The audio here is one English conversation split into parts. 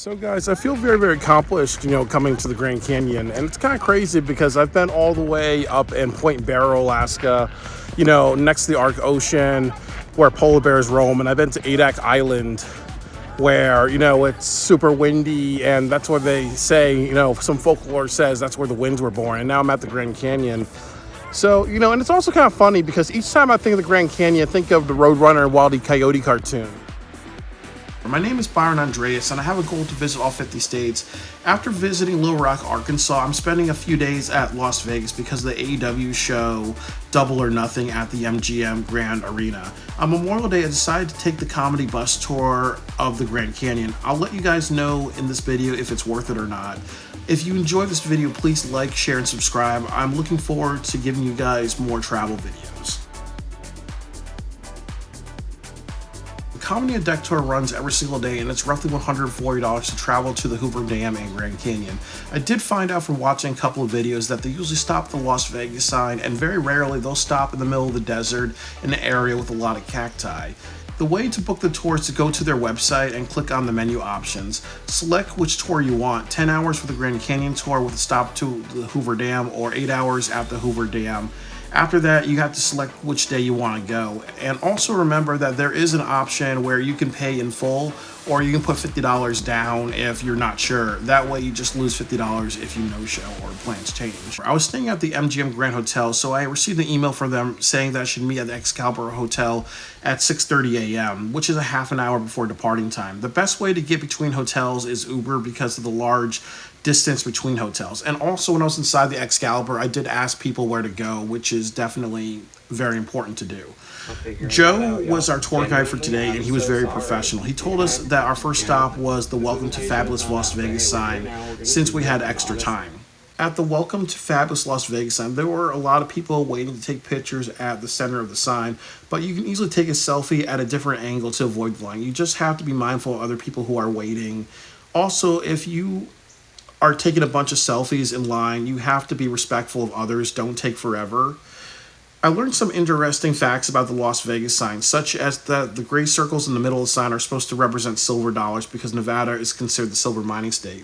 So guys, I feel very, very accomplished, coming to the Grand Canyon. And it's kind of crazy because I've been all the way up in Point Barrow, Alaska, next to the Arctic Ocean where polar bears roam. And I've been to Adak Island where, it's super windy. And that's where they say, some folklore says that's where the winds were born. And now I'm at the Grand Canyon. So, and it's also kind of funny because each time I think of the Grand Canyon, I think of the Roadrunner and Wile E. Coyote cartoon. My name is Byron Andreas, and I have a goal to visit all 50 states. After visiting Little Rock, Arkansas, I'm spending a few days at Las Vegas because of the AEW show Double or Nothing at the MGM Grand Arena. On Memorial Day, I decided to take the comedy bus tour of the Grand Canyon. I'll let you guys know in this video if it's worth it or not. If you enjoyed this video, please like, share, and subscribe. I'm looking forward to giving you guys more travel videos. Comedy and Deck Tour runs every single day, and it's roughly $140 to travel to the Hoover Dam and Grand Canyon. I did find out from watching a couple of videos that they usually stop at the Las Vegas sign, and very rarely they'll stop in the middle of the desert in an area with a lot of cacti. The way to book the tour is to go to their website and click on the menu options. Select which tour you want, 10 hours for the Grand Canyon tour with a stop to the Hoover Dam, or 8 hours at the Hoover Dam. After that, you have to select which day you want to go. And also remember that there is an option where you can pay in full, or you can put $50 down if you're not sure. That way you just lose $50 if you no-show or plans change. I was staying at the MGM Grand Hotel, so I received an email from them saying that I should meet at the Excalibur Hotel at 6:30 a.m., which is a half an hour before departing time. The best way to get between hotels is Uber because of the large distance between hotels. And also when I was inside the Excalibur, I did ask people where to go, which is definitely very important to do. Joe was our tour guide for today, and he was very professional. He told us that our first stop was the Welcome to Fabulous Las Vegas sign, since we had extra time. At the Welcome to Fabulous Las Vegas sign, there were a lot of people waiting to take pictures at the center of the sign, but you can easily take a selfie at a different angle to avoid the line. You just have to be mindful of other people who are waiting. Also, if you are taking a bunch of selfies in line, you have to be respectful of others. Don't take forever. I learned some interesting facts about the Las Vegas sign, such as that the gray circles in the middle of the sign are supposed to represent silver dollars because Nevada is considered the silver mining state.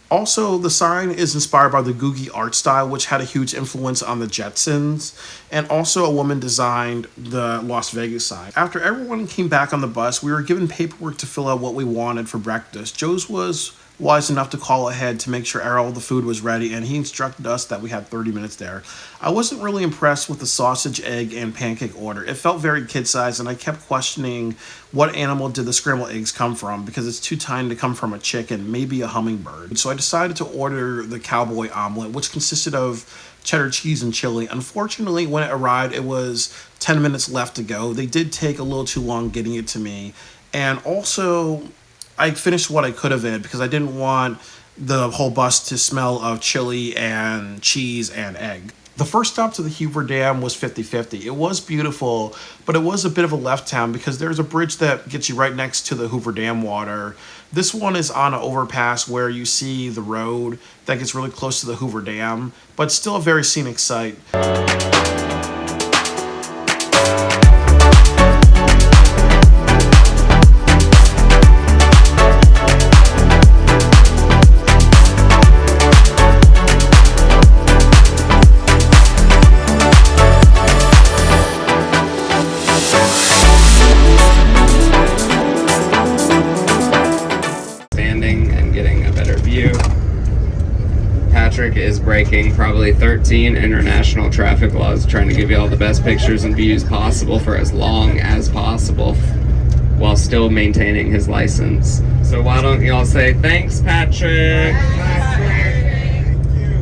Also, the sign is inspired by the Googie art style, which had a huge influence on the Jetsons, and also a woman designed the Las Vegas sign. After everyone came back on the bus, we were given paperwork to fill out what we wanted for breakfast. Joe's was wise enough to call ahead to make sure all the food was ready, and he instructed us that we had 30 minutes there. I wasn't really impressed with the sausage, egg, and pancake order. It felt very kid-sized, and I kept questioning what animal did the scrambled eggs come from, because it's too tiny to come from a chicken, maybe a hummingbird. So I decided to order the cowboy omelet, which consisted of cheddar cheese and chili. Unfortunately, when it arrived, it was 10 minutes left to go. They did take a little too long getting it to me, and also I finished what I could of it because I didn't want the whole bus to smell of chili and cheese and egg. The first stop to the Hoover Dam was 50/50. It was beautiful, but it was a bit of a left town because there's a bridge that gets you right next to the Hoover Dam water. This one is on an overpass where you see the road that gets really close to the Hoover Dam, but still a very scenic sight. Patrick is breaking probably 13 international traffic laws, trying to give you all the best pictures and views possible for as long as possible while still maintaining his license. So why don't y'all say thanks, Patrick?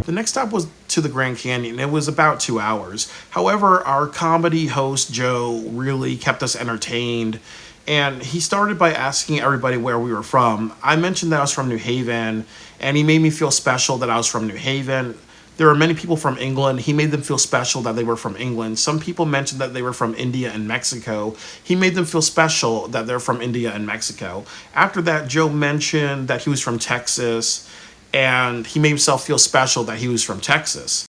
The next stop was to the Grand Canyon. It was about 2 hours. However, our comedy host, Joe, really kept us entertained. And he started by asking everybody where we were from. I mentioned that I was from New Haven, and he made me feel special that I was from New Haven. There were many people from England. He made them feel special that they were from England. Some people mentioned that they were from India and Mexico. He made them feel special that they're from India and Mexico. After that, Joe mentioned that he was from Texas, and he made himself feel special that he was from Texas.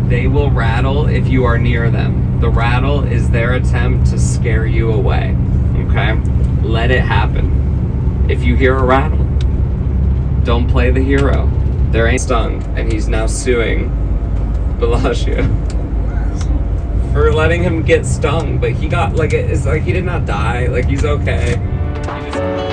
They will rattle if you are near them. The rattle is their attempt to scare you away. Okay? Let it happen. If you hear a rattle, Don't play the hero. There ain't stung, and he's now suing Bellagio for letting him get stung. But he got, like, it's like he did not die. Like, he's okay. He just...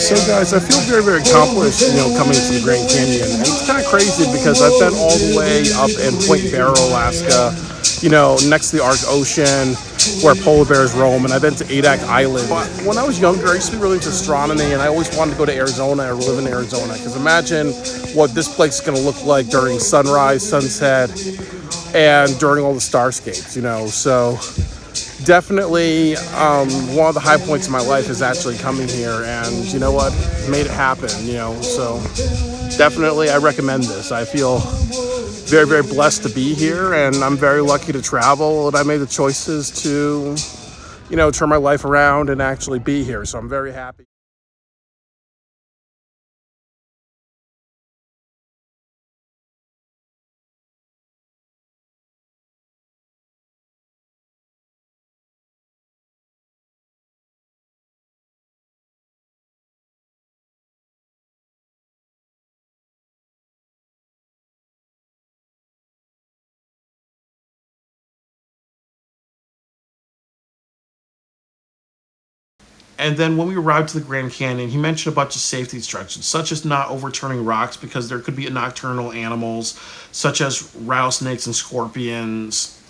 So guys, I feel very, very accomplished, coming to the Grand Canyon. And it's kind of crazy because I've been all the way up in Point Barrow, Alaska, next to the Arctic Ocean, where polar bears roam, and I've been to Adak Island. But when I was younger, I used to be really into astronomy, and I always wanted to go to Arizona or live in Arizona, because imagine what this place is going to look like during sunrise, sunset, and during all the starscapes, So definitely one of the high points of my life is actually coming here, and you know what, made it happen, So definitely I recommend this. I feel very, very blessed to be here, and I'm very lucky to travel, and I made the choices to, turn my life around and actually be here, so I'm very happy. And then when we arrived to the Grand Canyon, he mentioned a bunch of safety instructions, such as not overturning rocks because there could be nocturnal animals, such as rattlesnakes and scorpions.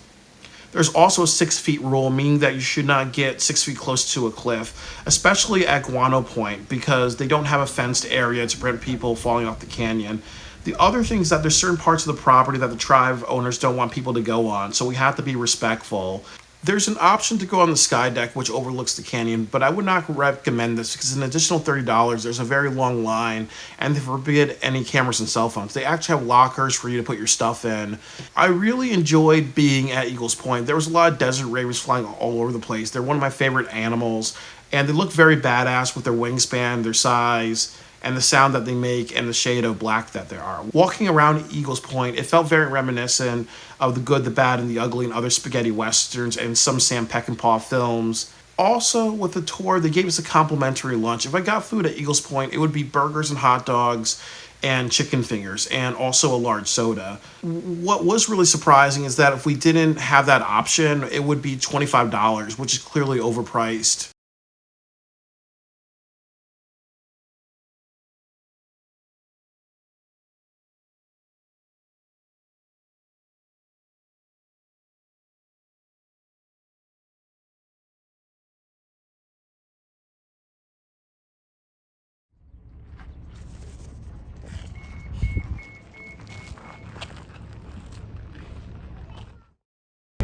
There's also a 6 feet rule, meaning that you should not get 6 feet close to a cliff, especially at Guano Point, because they don't have a fenced area to prevent people falling off the canyon. The other thing is that there's certain parts of the property that the tribe owners don't want people to go on, so we have to be respectful. There's an option to go on the sky deck, which overlooks the canyon, but I would not recommend this because an additional $30, there's a very long line, and they forbid any cameras and cell phones. They actually have lockers for you to put your stuff in. I really enjoyed being at Eagles Point. There was a lot of desert ravens flying all over the place. They're one of my favorite animals, and they look very badass with their wingspan, their size, and the sound that they make and the shade of black that they are. Walking around Eagles Point, it felt very reminiscent of The Good, the Bad, and the Ugly and other spaghetti westerns and some Sam Peckinpah films. Also, with the tour, they gave us a complimentary lunch. If I got food at Eagles Point, it would be burgers and hot dogs and chicken fingers, and also a large soda. What was really surprising is that if we didn't have that option, it would be $25, which is clearly overpriced.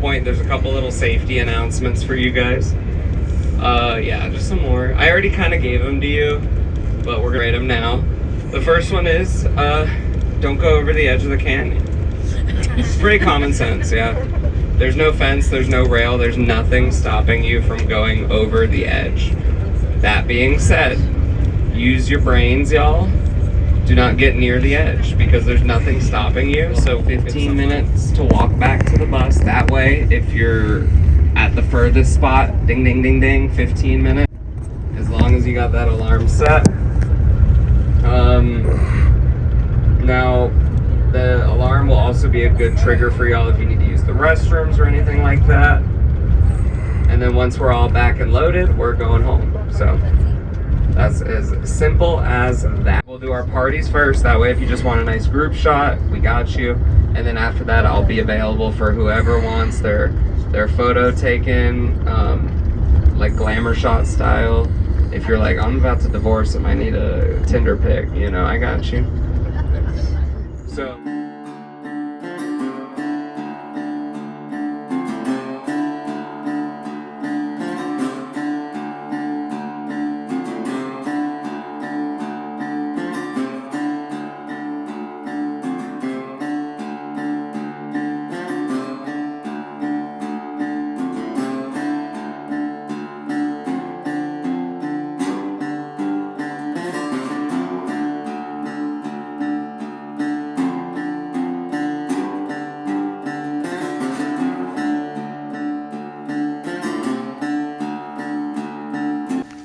Point, there's a couple little safety announcements for you guys. Yeah, just some more. I already kind of gave them to you, but we're gonna rate them now. The first one is, don't go over the edge of the canyon. It's pretty common sense, yeah. There's no fence, there's no rail, there's nothing stopping you from going over the edge. That being said, use your brains, y'all. do not get near the edge because there's nothing stopping you. So 15 minutes to walk back to the bus. That way, if you're at the furthest spot, ding, ding, ding, ding, 15 minutes. As long as you got that alarm set. Now, the alarm will also be a good trigger for y'all if you need to use the restrooms or anything like that. And then once we're all back and loaded, we're going home. So that's as simple as that. We'll do our parties first. That way, if you just want a nice group shot, we got you. And then after that, I'll be available for whoever wants their photo taken, like glamour shot style. If you're like, I'm about to divorce him, I need a Tinder pic, you know, I got you. So.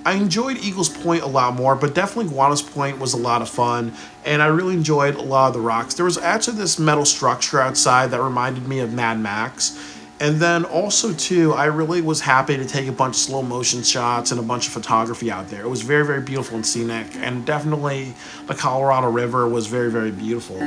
I enjoyed Eagles Point a lot more, but definitely Guanos Point was a lot of fun, and I really enjoyed a lot of the rocks. There was actually this metal structure outside that reminded me of Mad Max. And then also, too, I really was happy to take a bunch of slow motion shots and a bunch of photography out there. It was very, very beautiful and scenic, and definitely the Colorado River was very, very beautiful.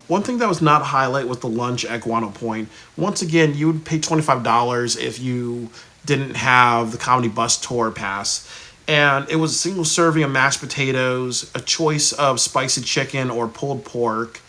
One thing that was not a highlight was the lunch at Guano Point. Once again, you would pay $25 if you didn't have the comedy bus tour pass. And it was a single serving of mashed potatoes, a choice of spicy chicken or pulled pork,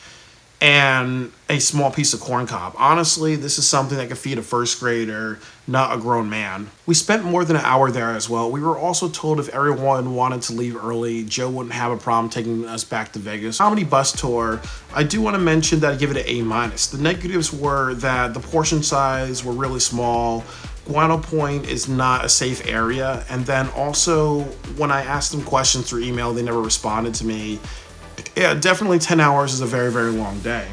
and a small piece of corn cob. Honestly, this is something that could feed a first grader, not a grown man. We spent more than an hour there as well. We were also told if everyone wanted to leave early, Joe wouldn't have a problem taking us back to Vegas. Comedy bus tour, I do want to mention that I give it an A-. The negatives were that the portion size were really small, Guano Point is not a safe area, and then also when I asked them questions through email, they never responded to me. Yeah, definitely 10 hours is a very, very long day.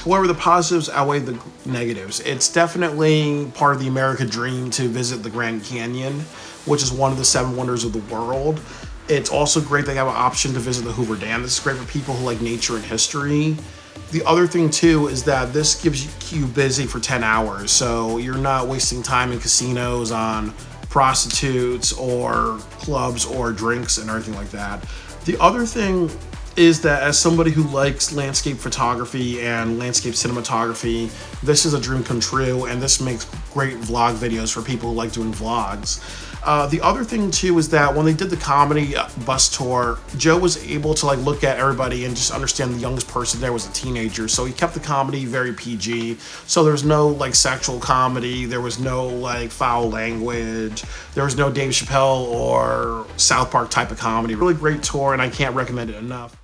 However, the positives outweigh the negatives. It's definitely part of the American dream to visit the Grand Canyon, which is one of the 7 wonders of the world. It's also great they have an option to visit the Hoover Dam. This is great for people who like nature and history. The other thing too is that this gives you busy for 10 hours, so you're not wasting time in casinos on prostitutes or clubs or drinks and everything like that. The other thing is that as somebody who likes landscape photography and landscape cinematography, this is a dream come true, and this makes great vlog videos for people who like doing vlogs. The other thing too is that when they did the comedy bus tour, Joe was able to like look at everybody and just understand the youngest person there was a teenager. So he kept the comedy very PG. So there was no like sexual comedy. There was no like foul language. There was no Dave Chappelle or South Park type of comedy. Really great tour, and I can't recommend it enough.